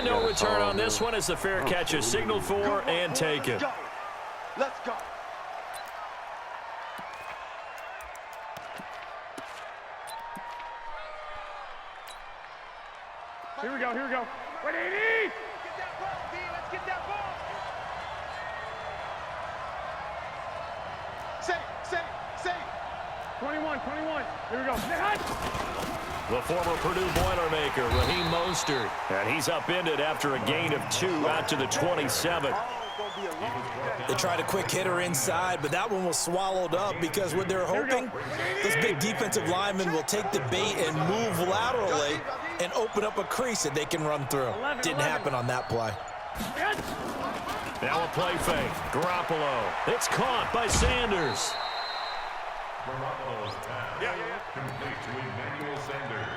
no return on this one as the fair catch is signaled for and taken. Let's go. Here we go, here we go. 180! Get that ball, D. Let's get that ball. Say. 21. Here we go. The former Purdue Boilermaker, Raheem Mostert. And he's upended after a gain of 2 out to the 27. They tried a quick hitter inside, but that one was swallowed up because what they're hoping, this big defensive lineman will take the bait and move laterally and open up a crease that they can run through. Didn't happen on that play. Now a play fake. Garoppolo. It's caught by Sanders. Garoppolo's pass complete to Emmanuel Sanders.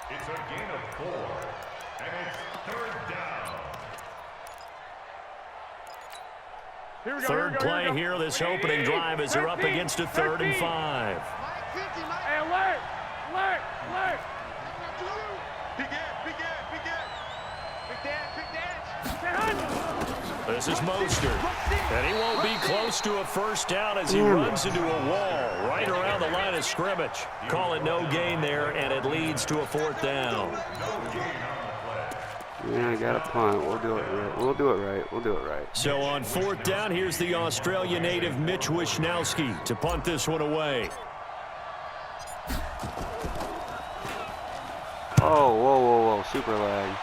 It's a gain of 4, and it's 3rd down. Third play here, this opening drive as they're up against a 3rd and 5. Hey, alert! Big dance. This is Mostert, and he won't be close to a first down as he runs into a wall right around the line of scrimmage. Call it no gain there, and it leads to a 4th down. Yeah, I got a punt. We'll do it right. So on 4th down, here's the Australia native Mitch Wishnowsky to punt this one away. Oh, whoa. Super lag.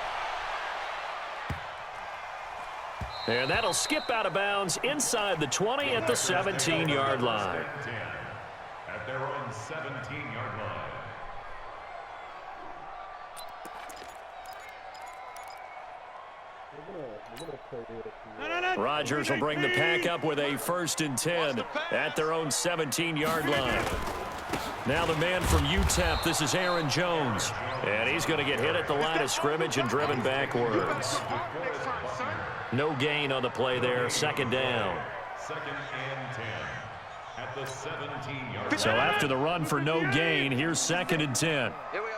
And that'll skip out of bounds inside the 20 at the 17-yard line. At their own 17-yard line. Rodgers will bring the pack up with a 1st and 10 at their own 17-yard line. Now the man from UTEP, this is Aaron Jones. And he's going to get hit at the line of scrimmage and driven backwards. No gain on the play there, 2nd down. 2nd and 10 at the 17-yard line. So after the run for no gain, here's 2nd and 10. Here we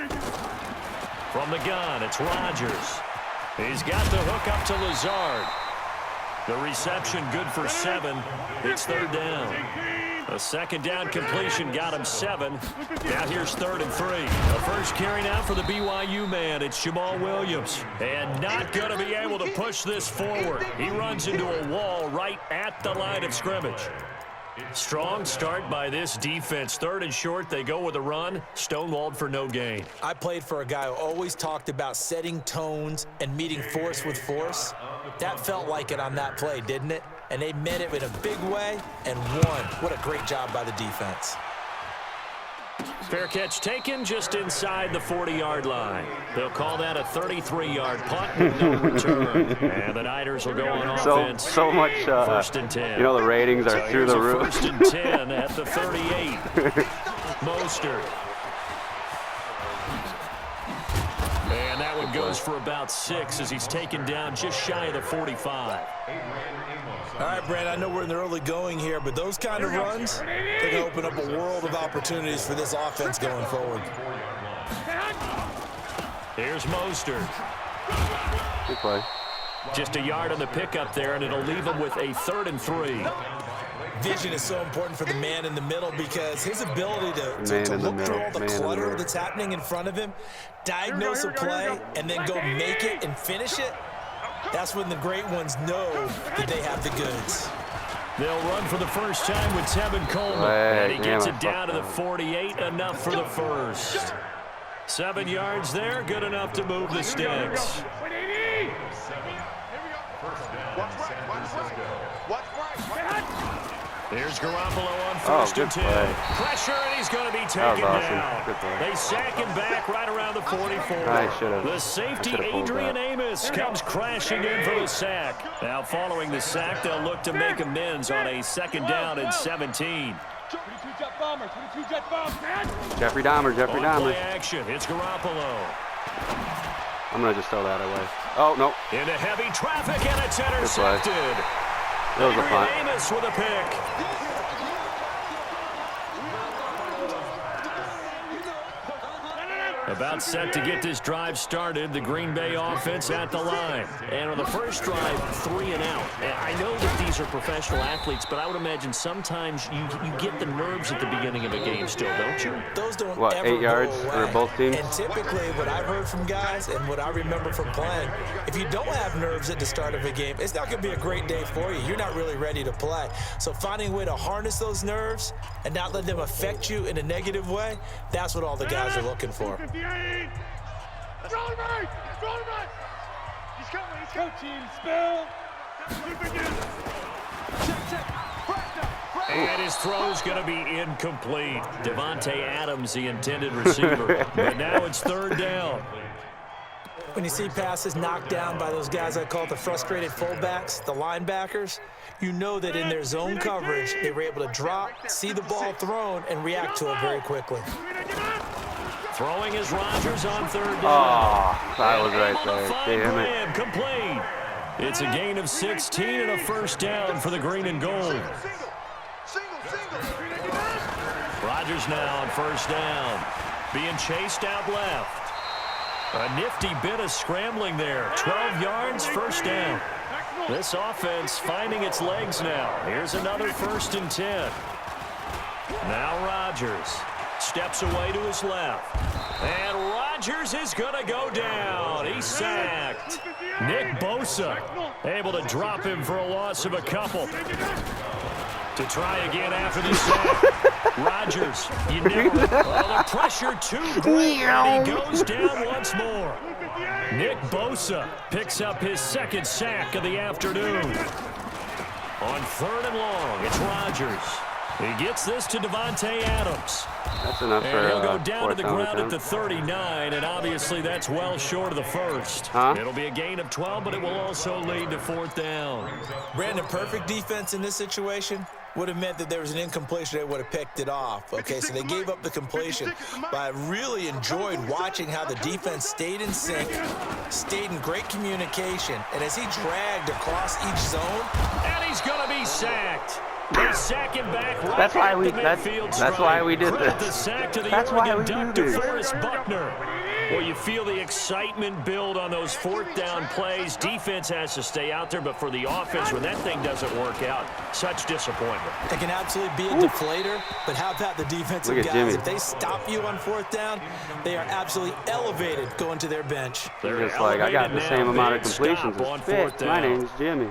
go. From the gun, it's Rodgers. He's got the hook up to Lazard. The reception good for 7. It's 3rd down. A 2nd down completion got him 7. Now here's 3rd and 3. The first carry now for the BYU man. It's Jamal Williams. And not going to be able to push this forward. He runs into a wall right at the line of scrimmage. Strong start by this defense. 3rd and short, they go with a run. Stonewalled for no gain. I played for a guy who always talked about setting tones and meeting force with force. That felt like it on that play, didn't it? And they met it in a big way and won. What a great job by the defense. Fair catch taken just inside the 40-yard line. They'll call that a 33-yard punt with no return. And the Niners will go on offense. So much, 1st and 10. you know, the ratings are through the roof. 1st and 10 at the 38. Mostert. And that one goes for about 6 as he's taken down just shy of the 45. All right, Brad, I know we're in the early going here, but those kind of runs, they can open up a world of opportunities for this offense going forward. Here's Mostert. Good play. Just a yard on the pickup there, and it'll leave him with a 3rd and 3. Vision is so important for the man in the middle because his ability to look through all the clutter that's happening in front of him, diagnose a play, and then go make it and finish it, that's when the great ones know that they have the goods. They'll run for the first time with Tevin Coleman. And he gets it down to the 48, enough for the first. 7 yards there, good enough to move the sticks. Here's Garoppolo on 1st and 10. Pressure, and he's going to be taken down. They sack him back right around the 44. The safety, Adrian Amos, comes crashing in for the sack. Now, following the sack, they'll look to make amends on a 2nd down and 17. 22 jet bombers, 22 jet bombers, man. Jeffrey Dahmer. Play action, it's Garoppolo. I'm going to just throw that away. Oh, no. Into heavy traffic, and it's intercepted. That was a punt. Amos with a pick. About set to get this drive started, the Green Bay offense at the line. And on the first drive, 3 and out. I know that these are professional athletes, but I would imagine sometimes you get the nerves at the beginning of a game still, don't you? Those don't What, ever 8 yards go for away. both teams? And typically what I've heard from guys and what I remember from playing, if you don't have nerves at the start of a game, it's not going to be a great day for you. You're not really ready to play. So finding a way to harness those nerves and not let them affect you in a negative way, that's what all the guys are looking for. 58. He's coming, he's coming. Coaching spell. And his throw's going to be incomplete. Devontae Adams, the intended receiver. But now it's 3rd down. When you see passes knocked down by those guys I call the frustrated fullbacks, the linebackers, you know that in their zone coverage, they were able to drop, see the ball thrown, and react to it very quickly. Throwing is Rodgers on 3rd down. Oh, that was right Able to there. find Damn it. Graham, complete. It's a gain of 16 and a 1st down for the green and gold. Rodgers now on 1st down. Being chased out left. A nifty bit of scrambling there. 12 yards, 1st down. This offense finding its legs now. Here's another 1st and 10. Now Rodgers steps away to his left. And Rodgers is going to go down. He's sacked. Nick Bosa able to drop him for a loss of a couple. To try again after the sack. Rodgers, you never. Oh, the pressure too great, and he goes down once more. Nick Bosa picks up his 2nd sack of the afternoon. On 3rd and long, it's Rodgers. He gets this to Devontae Adams. That's enough for And he'll go down to the 4th down ground at the attempt. 39, and obviously that's well short of the 1st. Huh? It'll be a gain of 12, but it will also lead to 4th down. Brandon, perfect defense in this situation would have meant that there was an incompletion. They would have picked it off. Okay, so they gave up the completion. But I really enjoyed watching how the defense stayed in sync, stayed in great communication, and as he dragged across each zone. And he's going to be sacked. They sack him back right That's why at we- the that's- midfield that's stripe. why we did Credit this. the sack to the That's why Oregon we Duck, do this. DeForest Buckner. Well, you feel the excitement build on those 4th down plays. Defense has to stay out there, but for the offense, when that thing doesn't work out, such disappointment. It can absolutely be a deflator, but how about the defensive Look at guys? Jimmy. If they stop you on 4th down, they are absolutely elevated going to their bench. They're Just like, I got the elevated same now. amount of Big completions stop on as 4th Fitz. down. My name's Jimmy.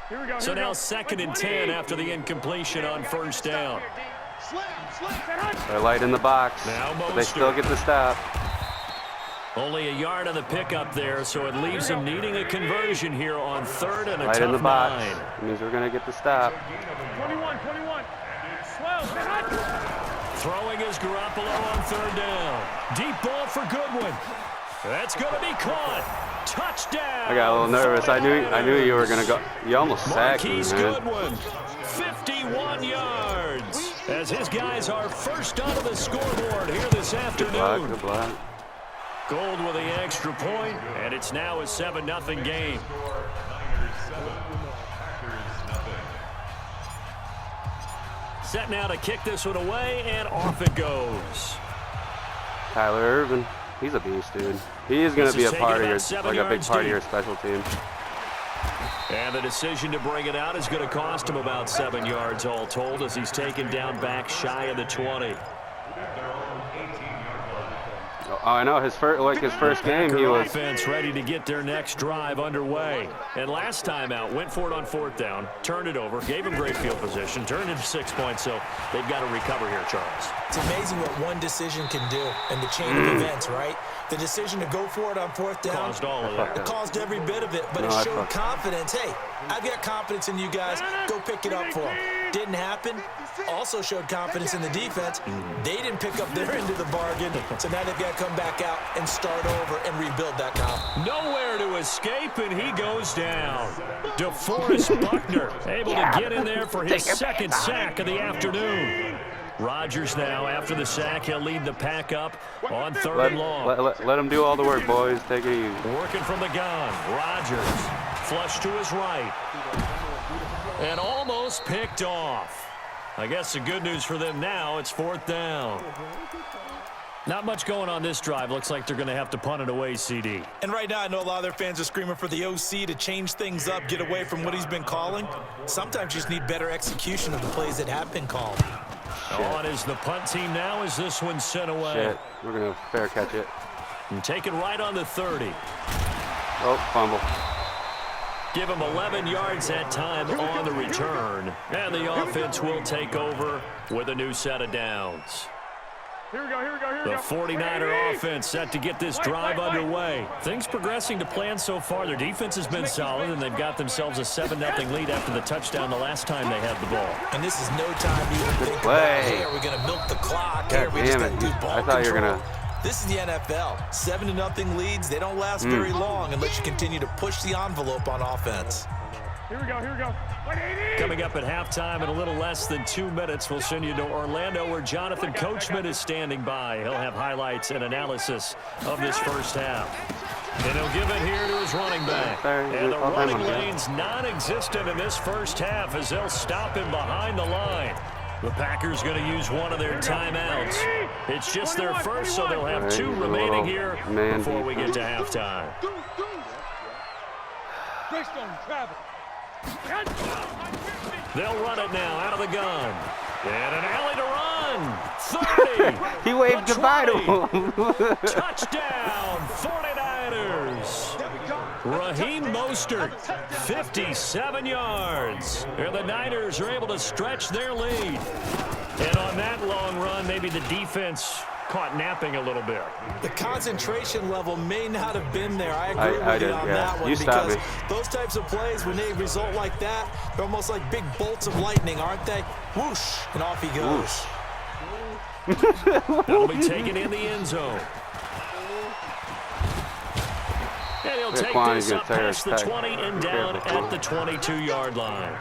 Here we go. So here we now go. 2nd and 10 after the incompletion on 1st down. They're light in the box. Now But they still Mostert. get the stop. Only a yard on the pickup there, so it leaves them needing a conversion here on 3rd and a Light in the tough box. 9. It means we're going to get the stop. 21. 12. Throwing is Garoppolo on 3rd down. Deep ball for Goodwin. That's going to be caught. Touchdown. I got a little nervous. I knew you were going to go. You almost sacked me, Marquise man. Goodwin, 51 yards. As his guys are first onto the scoreboard here this Good afternoon. block. Gold with the extra point, and it's now a 7-0 game. Set now to kick this one away, and off it goes. Tyler Irvin. He's a beast, dude. He is going This to be is a part of taking your, about 7 like a big yards part of deep. your special team. And the decision to bring it out is going to cost him about 7 yards all told, as he's taken down back shy of the 20. Oh, I know his first game, he was. Offense ready to get their next drive underway. And last time out, went for it on 4th down, turned it over, gave him great field position, turned into 6 points, so they've got to recover here, Charles. It's amazing what one decision can do in the chain of events, right? The decision to go for it on 4th down. Caused all of that. It caused every bit of it, but No, it I showed fucked. confidence. Hey, I've got confidence in you guys. Go pick it up for them. Didn't happen. Also showed confidence in the defense. They didn't pick up their end of the bargain, so now they've got to come back out and start over and rebuild that confidence. Nowhere to escape, and he goes down. DeForest Buckner able to get in there for his 2nd sack of the afternoon. Rodgers now, after the sack, he'll lead the pack up on 3rd and long. Let him do all the work, boys. Take it easy. Working from the gun. Rodgers flush to his right. And almost picked off. I guess the good news for them now, it's 4th down. Not much going on this drive. Looks like they're going to have to punt it away, CD. And right now, I know a lot of their fans are screaming for the OC to change things up, get away from what he's been calling. Sometimes you just need better execution of the plays that have been called. On is the punt team now as this one's sent away. Shit. We're going to fair catch it. And take it right on the 30. Oh, fumble. Give him 11 yards that time on the return. And the offense will take over with a new set of downs. Here we go, here we go, here we The go. 49er offense set to get this drive underway. Things progressing to plan so far. Their defense has been solid, and they've got themselves a 7-0 lead after the touchdown the last time they had the ball. And this is no time to even think about, hey, are we going to milk the clock? Hey, we just got to do ball I thought you were control. going to... This is the NFL. 7-0 leads. They don't last very long unless you continue to push the envelope on offense. Here we go, here we go. Coming up at halftime in a little less than 2 minutes, we'll send you to Orlando where Jonathan Coachman is standing by. He'll have highlights and analysis of this first half. And he'll give it here to his running back. And the running lane's non-existent in this first half as they'll stop him behind the line. The Packers going to use one of their timeouts. It's just their first, so they'll have 2 remaining here before we get to halftime. They'll run it now out of the gun. And an alley to run. 30. He waved goodbye to him. Touchdown, 49ers. Raheem Mostert, 57 yards. And the Niners are able to stretch their lead. And on that long run, maybe the defense caught napping a little bit. The concentration level may not have been there. I agree with you on that one, because those types of plays, when they result like that, they're almost like big bolts of lightning, aren't they? Whoosh, and off he goes. That'll be taken in the end zone. And he'll take this up past the 20 and down at the 22-yard line.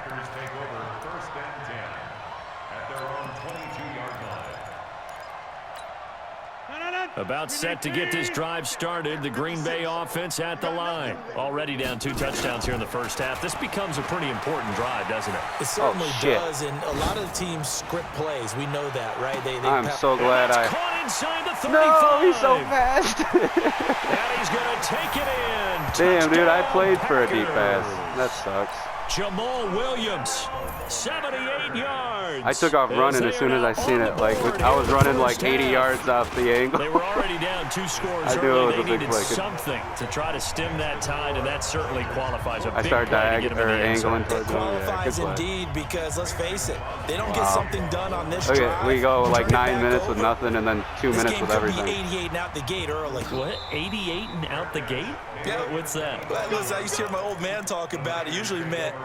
About set to get this drive started. The Green Bay offense at the line. Already down 2 touchdowns here in the first half. This becomes a pretty important drive, doesn't it? It certainly does, and a lot of the teams script plays. We know that, right? I'm so glad I... Caught inside the 35. No, he's so fast. And he's going to take it in. Damn, dude, I played Touchdown, for a deep Packers. pass. That sucks. Jamal Williams, 78 yards. I took off running as soon as I seen it. Like, I was running like 80 yards off the angle. They were already down 2 scores I knew early. it was They a big needed play. something to try to stem that tide, and that certainly qualifies a I big started play to get him in the end zone. angling It towards him. qualifies indeed, because let's face it, they don't get something done on this Okay, drive. we go like turn it 9 back minutes over. with nothing and then 2 This minutes game with could everything. be 88 and out the gate early. What? 88 and out the gate? Yeah. What's that? But listen, I used to hear my old man talk about it. Usually meant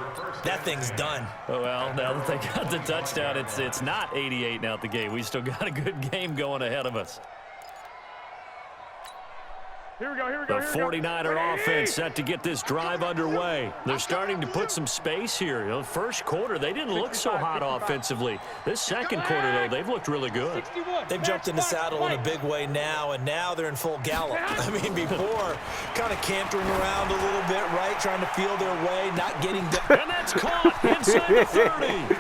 that thing's done. Oh, well, now that they got the touchdown, it's not 88 and out the gate. We still got a good game going ahead of us. Here we go, here we go, The here we go. 49er offense set to get this drive underway. They're starting to put some space here. You know, first quarter, they didn't look so hot offensively. This second quarter, though, they've looked really good. They've jumped in the saddle in a big way now, and now they're in full gallop. I mean, before, kind of cantering around a little bit, right, trying to feel their way, not getting down. And that's caught inside the 30.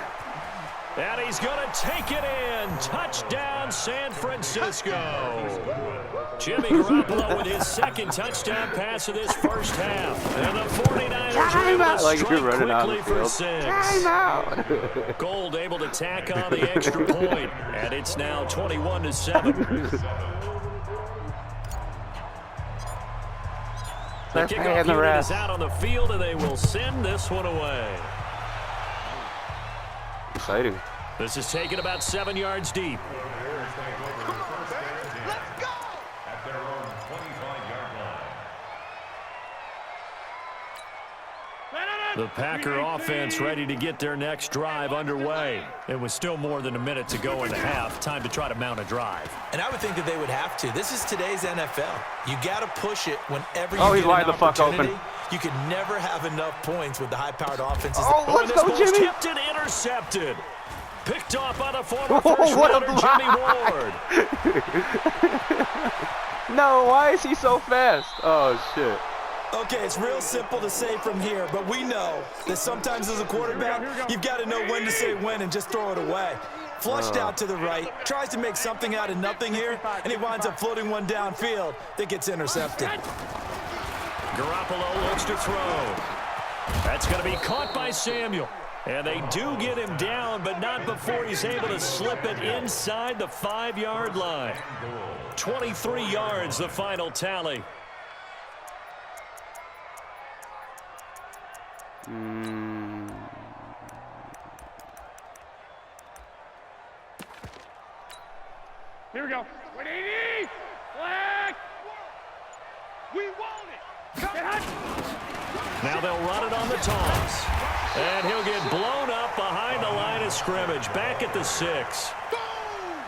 And he's going to take it in. Touchdown, San Francisco. Jimmy Garoppolo with his second touchdown pass of this first half. And the 49ers are able to strike quickly for 6. Timeout. Gold able to tack on the extra point, and it's now 21-7. The kickoff unit is out on the field, and they will send this one away. Exciting. This is taken about 7 yards deep. Let's go! At their own 25-yard line. The Packer offense ready to get their next drive underway. It was still more than a minute to go in the half. Time to try to mount a drive. And I would think that they would have to. This is today's NFL. You got to push it whenever you Oh, he's get wide an the fuck opportunity. open. You could never have enough points with the high-powered offenses. Oh, let's this go, ball's Jimmy. tipped and intercepted. Picked off by the former Oh, first what a rounder, Jimmy Ward. No, why is he so fast? Oh, shit. Okay, it's real simple to say from here, but we know that sometimes as a quarterback, you've got to know when to say when and just throw it away. Flushed out to the right, tries to make something out of nothing here, and he winds up floating one downfield that gets intercepted. Garoppolo looks to throw. That's going to be caught by Samuel. And they do get him down, but not before he's able to slip it inside the 5-yard line. 23 yards, the final tally. Here we go. 180. Flag. We want it. Now they'll run it on the toss. And he'll get blown up behind the line of scrimmage, back at the 6.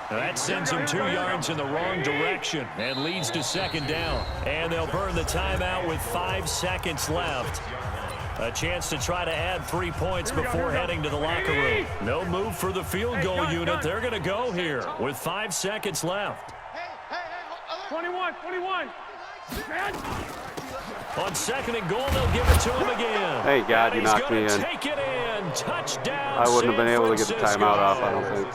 That sends him 2 yards in the wrong direction and leads to second down. And they'll burn the timeout with 5 seconds left. A chance to try to add 3 points before heading to the locker room. No move for the field goal unit. They're going to go here with 5 seconds left. 21. On second and goal, they'll give it to him again. Hey, God, you knocked me in. Take it in. Touchdown. I wouldn't have been able to get the timeout off, I don't think.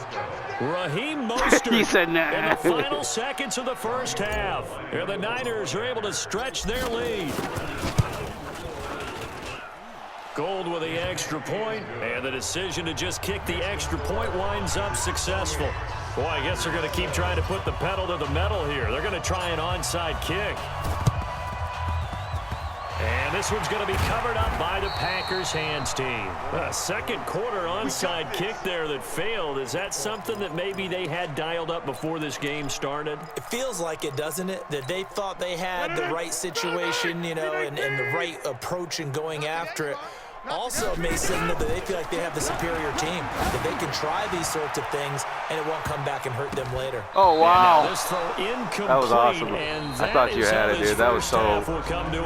Raheem Mostert He said nah. in the final seconds of the first half. And the Niners are able to stretch their lead. Gold with the extra point, and the decision to just kick the extra point winds up successful. Boy, I guess they're going to keep trying to put the pedal to the metal here. They're going to try an onside kick. And this one's going to be covered up by the Packers hands team. A second quarter onside kick there that failed. Is that something that maybe they had dialed up before this game started? It feels like it, doesn't it? That they thought they had the right situation, you know, and the right approach in going after it. Also may signal that they feel like they have the superior team, that they can try these sorts of things and it won't come back and hurt them later. Oh, wow. This throw incomplete, That was awesome. And I thought you had it, dude. That was so...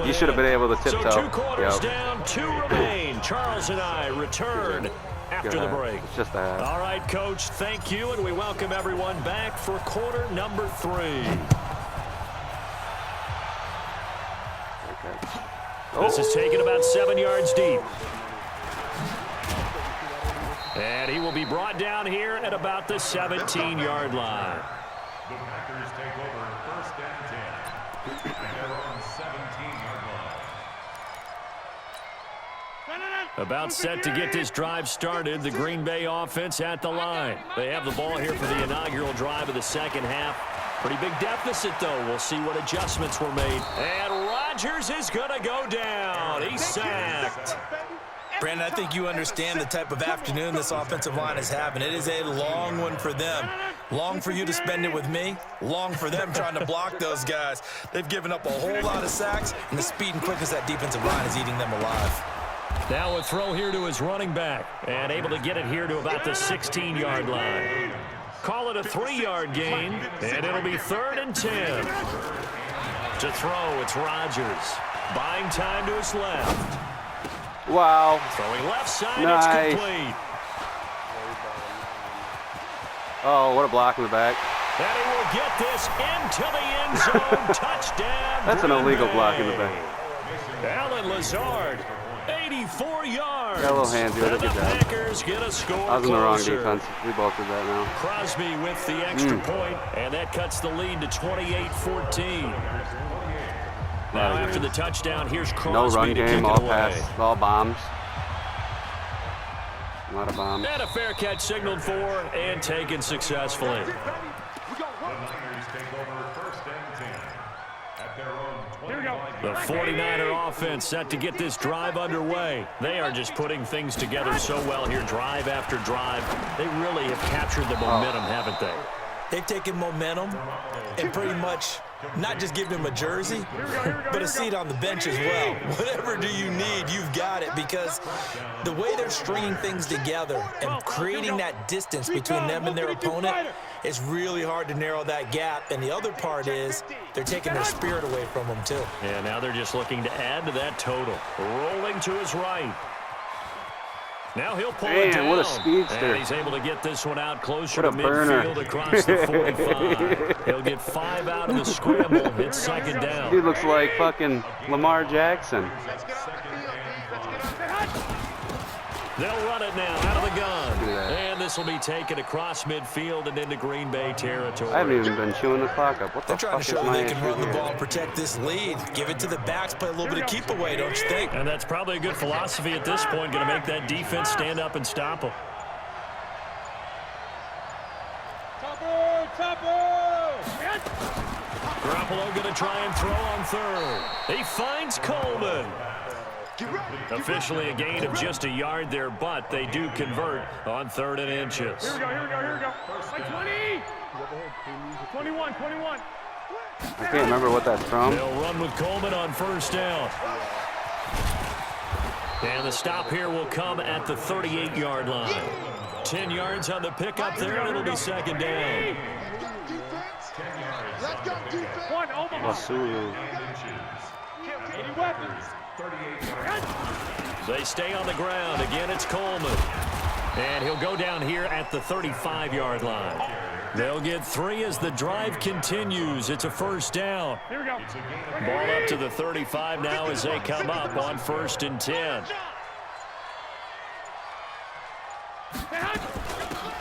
You should have been able to tiptoe. So 2 quarters down, 2 remain. Charles and I return after the break. It's just a half. All right, Coach, thank you, and we welcome everyone back for quarter number 3. Okay. This is taken about 7 yards deep. And he will be brought down here at about the 17-yard line. The Packers take over 1st and 10. And they're on 17-yard line. About set to get this drive started. The Green Bay offense at the line. They have the ball here for the inaugural drive of the second half. Pretty big deficit, though. We'll see what adjustments were made. And Rodgers is going to go down. He's sacked. Brandon, I think you understand the type of afternoon this offensive line is having. It is a long one for them. Long for you to spend it with me. Long for them trying to block those guys. They've given up a whole lot of sacks, and the speed and quickness of that defensive line is eating them alive. Now a throw here to his running back, and able to get it here to about the 16-yard line. Call it a 3-yard gain, and it'll be 3rd and 10. To throw, it's Rodgers. Buying time to his left. Wow. Throwing left side, Nice. it's complete. Oh, what a block in the back. And he will get this into the end zone. Touchdown. That's an Green illegal Bay. block in the back. Alan Lazard, 84 yards. Got a little hand to it. And the Good job. Packers get a score I was in the wrong closer. defense. We both did that now. Crosby with the extra point, and that cuts the lead to 28-14. Now after the touchdown, here's Crosby No run to kick game, it all away. pass, all bombs. A lot of bombs. And a fair catch signaled for and taken successfully. The Niners take over 1st and 10. At their own 20-line The 49er offense set to get this drive underway. They are just putting things together so well here, drive after drive. They really have captured the momentum, haven't they? They've taken momentum and pretty much not just given him a jersey, but a seat on the bench as well. Whatever do you need, you've got it, because the way they're stringing things together and creating that distance between them and their opponent is really hard to narrow that gap. And the other part is they're taking their spirit away from them, too. And now they're just looking to add to that total. Rolling to his right. Now he'll pull it down. Man, what a speedster. And he's able to get this one out closer What to a burner. midfield across the 45. He'll get 5 out of the scramble. It's second down. Dude looks like fucking Lamar Jackson. They'll run it now out of the gun. Look at that. And this will be taken across midfield and into Green Bay territory. I haven't even been chewing the clock up. What the They're trying fuck to show is my they can issue run the here? ball and protect this lead. Give it to the backs, play a little bit of keep away, don't you think? And that's probably a good philosophy at this point, going to make that defense stand up and stop them. Garoppolo going to try and throw on third. He finds Coleman. Officially a gain of just a yard there, but they do convert on 3rd and inches. Here we go, here we go, here we go. Like 20. 21, 21. I can't remember what that's from. They'll run with Coleman on 1st down. And the stop here will come at the 38-yard line. 10 yards on the pickup there, and it'll be 2nd down. Let's go, defense. One, Omaha. Wasulu. 80 weapons. They stay on the ground. Again, it's Coleman. And he'll go down here at the 35-yard line. They'll get 3 as the drive continues. It's a 1st down. Here we go. Ball up to the 35 now as they come up on 1st and 10.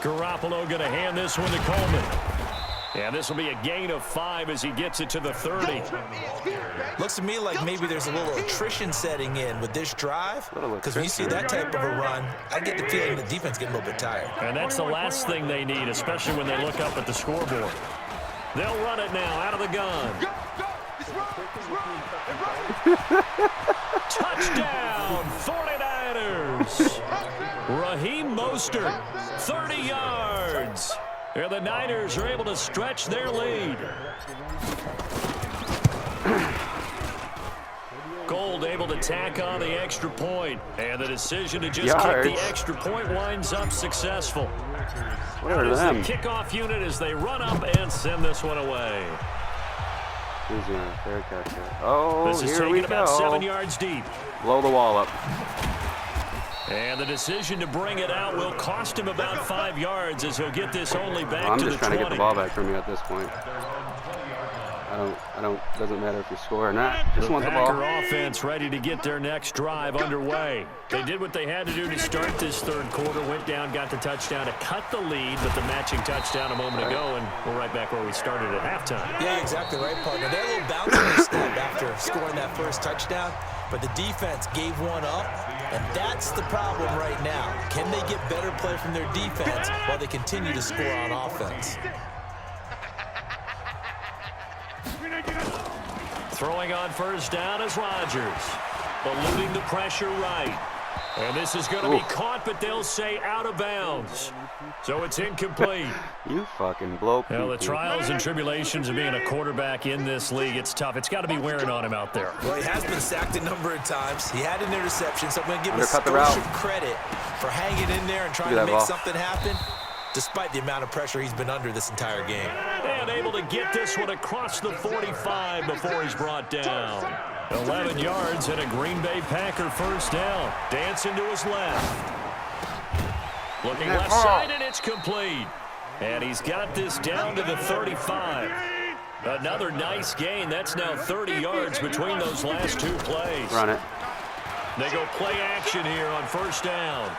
Garoppolo going to hand this one to Coleman. And this will be a gain of 5 as he gets it to the 30. Looks to me like maybe there's a little attrition setting in with this drive. Because when you see that type of a run, I get the feeling the defense getting a little bit tired. And that's the last thing they need, especially when they look up at the scoreboard. They'll run it now out of the gun. Touchdown, 49ers. Raheem Mostert, 30 yards. And the Niners are able to stretch their lead. Gold able to tack on the extra point. And the decision to just kick the extra point winds up successful. Where That are is them? the kickoff unit as they run up and send this one away. Easy on a fair catch here. Oh, This is here we taken about go. 7 yards deep. Blow the wall up. And the decision to bring it out will cost him about 5 yards as he'll get this only back I'm to the just trying 20. to get the ball back from you at this point. Doesn't matter if you score or not. Just want the Packer ball. offense ready to get their next drive underway. They did what they had to do to start this 3rd quarter, went down, got the touchdown to cut the lead, but the matching touchdown a moment ago, and we're right back where we started at halftime. Yeah, exactly right, partner. They had a little bounce in their step after scoring that first touchdown, but the defense gave one up, and that's the problem right now. Can they get better play from their defense while they continue to score on offense? Throwing on 1st down is Rodgers. Eluding the pressure right. And this is going to be caught, but they'll say out of bounds. So it's incomplete. You fucking blow Well, the pee-pee. trials and tribulations of being a quarterback in this league, it's tough. It's got to be wearing on him out there. Well, he has been sacked a number of times. He had an interception, so I'm going to give him a Undercut the route. scholarship credit for hanging in there and trying Look at to that make ball. something happen, despite the amount of pressure he's been under this entire game. And able to get this one across the 45 before he's brought down. 11 yards and a Green Bay Packer 1st down. Dancing to his left. Looking left side, and it's complete. And he's got this down to the 35. Another nice gain. That's now 30 yards between those last 2 plays. Run it. They go play action here on 1st down.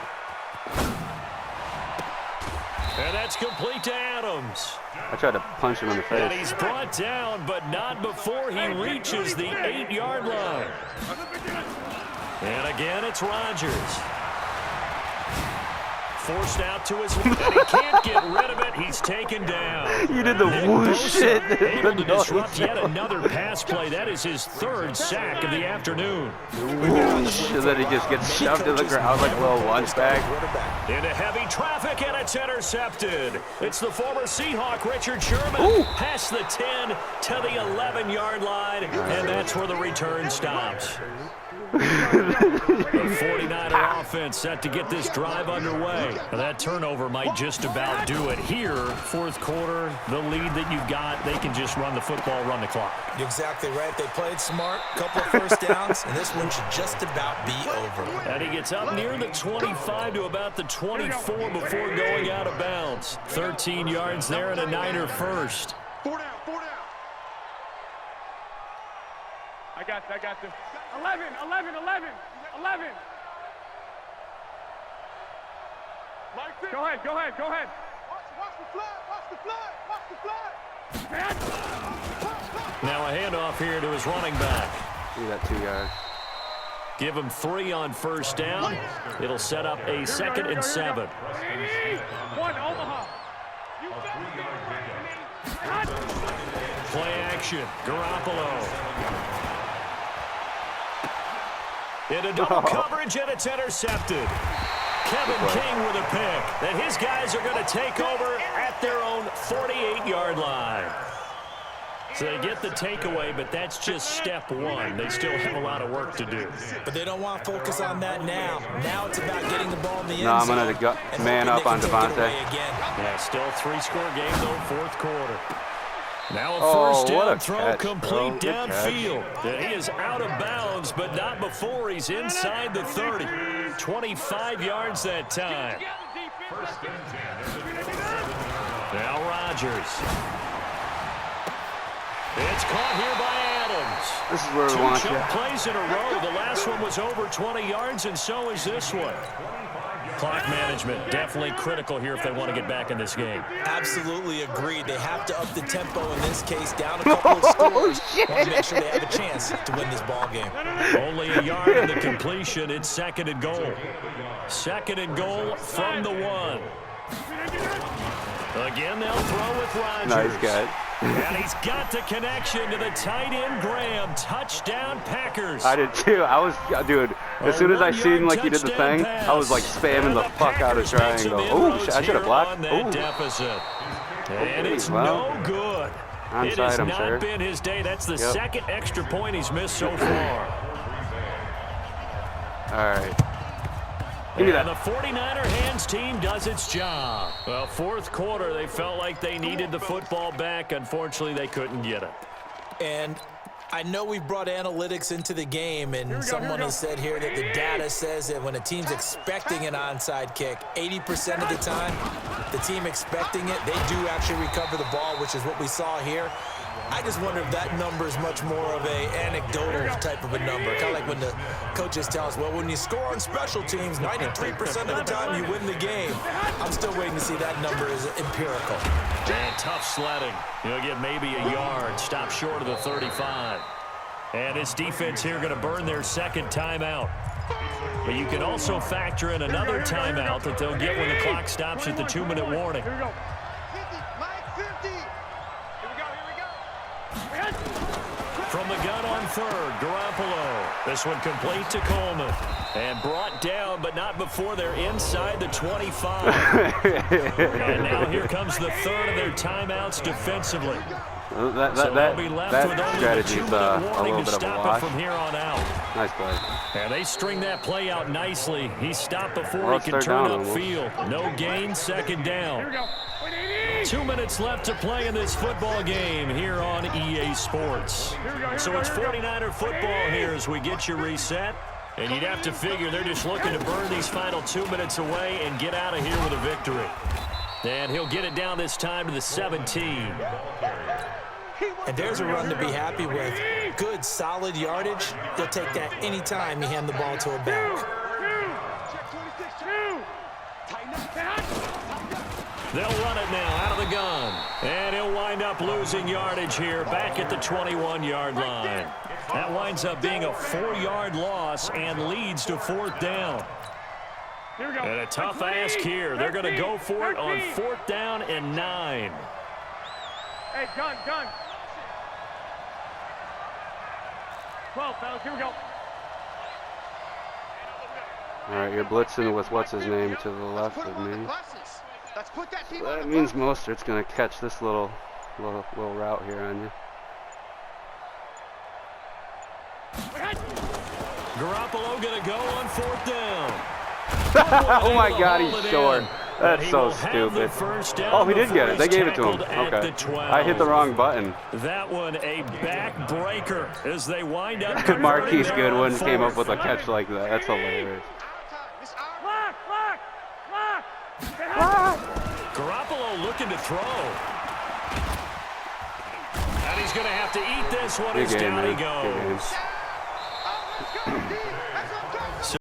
And that's complete to Adams. I tried to punch him in the And face. he's brought down, but not before he reaches the 8-yard line. And again, it's Rodgers. Forced out to his left, and he can't get rid of it. He's taken down. You did the Nick whoosh Bosa shit. able to The disrupt noise. yet another pass play. That is his 3rd sack of the afternoon. Whoosh, and then he just gets shoved to the ground like a little lunch bag. Quarterback. Into heavy traffic, and it's intercepted. It's the former Seahawk, Richard Sherman, past the 10 to the 11-yard line, and that's where the return stops. The 49er offense set to get this drive underway. That turnover might just about do it here. 4th quarter, the lead that you've got, they can just run the football, run the clock. You're exactly right. They played smart, couple of 1st downs, and this one should just about be over. And he gets up near the 25 to about the 24 before going out of bounds. 13 yards there and a Niner 1st. 4 down, 4 down. I got this. 11, 11, 11, 11. Go ahead, go ahead, go ahead. Watch the flag, watch the flag, watch the flag. Now a handoff here to his running back. See that 2 yards. Give him 3 on first down. It'll set up a 2nd and 7. 1 Omaha. Play action. Garoppolo. In a double coverage, and it's intercepted. Kevin King with a pick. And his guys are going to take over at their own 48-yard line. So they get the takeaway, but that's just step 1. They still have a lot of work to do. But they don't want to focus on that now. Now it's about getting the ball in the end No, I'm zone. going to man up on Devontae. Yeah, still 3-score game, though, 4th quarter. Now a Oh, first what down a throw catch, complete bro. Good downfield. And he is out of bounds, but not before he's inside the 30. 25 yards that time. Now Rodgers. It's caught here by Adams. This is where we 2 want choke you. plays in a row. The last one was over 20 yards, and so is this one. Clock management definitely critical here if they want to get back in this game. Absolutely agreed. They have to up the tempo in this case, down a couple of scores. Want to make sure they have a chance to win this ball game. Only a yard in the completion. It's 2nd and goal. 2nd and goal from the 1. Again, they'll throw with Rodgers. Nice guy. And he's got the connection to the tight end, Graham. Touchdown, Packers. I did too. I was, dude, as soon as I seen like he did the thing, I was like spamming the fuck out of triangle. Oh, I should have blocked. Oh, deficit. And it's well, no good. It onside, has I'm not sure. been his day. That's the Yep. 2nd extra point he's missed so far. All right. Give me And that. the 49er hands team does its job. Well, 4th quarter, they felt like they needed the football back. Unfortunately, they couldn't get it. And I know we've brought analytics into the game, and someone has said here that the data says that when a team's expecting an onside kick, 80% of the time, the team expecting it, they do actually recover the ball, which is what we saw here. I just wonder if that number is much more of a anecdotal type of a number. Kind of like when the coaches tell us, well, when you score on special teams, 93% of the time you win the game. I'm still waiting to see that number is empirical. And tough sledding. He'll get maybe a yard. Stop short of the 35. And his defense here going to burn their 2nd timeout. But you can also factor in another timeout that they'll get when the clock stops at the 2-minute warning. Here we go. 50, Mike 50. Here we go, here we go. From the gun on 3rd, Garoppolo. This one complete to Coleman. And brought down, but not before they're inside the 25. And now here comes the 3rd of their timeouts defensively. That strategy is a little bit of a wash. From here on out. Nice play. And they string that play out nicely. He stopped before he could third turn down upfield. No gain, 2nd down. Here we go. 2 minutes left to play in this football game here on EA Sports. So it's 49er football here as we get you reset. And you'd have to figure they're just looking to burn these final 2 minutes away and get out of here with a victory. And he'll get it down this time to the 17. And there's a run to be happy with. Good, solid yardage. He'll take that anytime you hand the ball to a back. They'll run it now out of the gun. And he'll wind up losing yardage here back at the 21-yard line. That winds up being a 4-yard loss and leads to 4th down. Here we go. And a tough ask here. They're going to go for it on 4th down and 9. Hey, gun. 12, fellas. Here we go. All right, you're blitzing with what's his name to the left of me. Let's put that team That means Mostert's gonna catch this little route here on you. Garoppolo going to go on 4th down. Oh my God, he's short. That's so stupid. Oh, he did get it. They gave it to him. Okay. I hit the wrong button. That one a backbreaker as they wind up. Marquise Goodwin came up with a catch like that. That's hilarious. Lock. Garoppolo looking to throw. And he's going to have to eat this one as down he goes. Let's go, D. Let's go.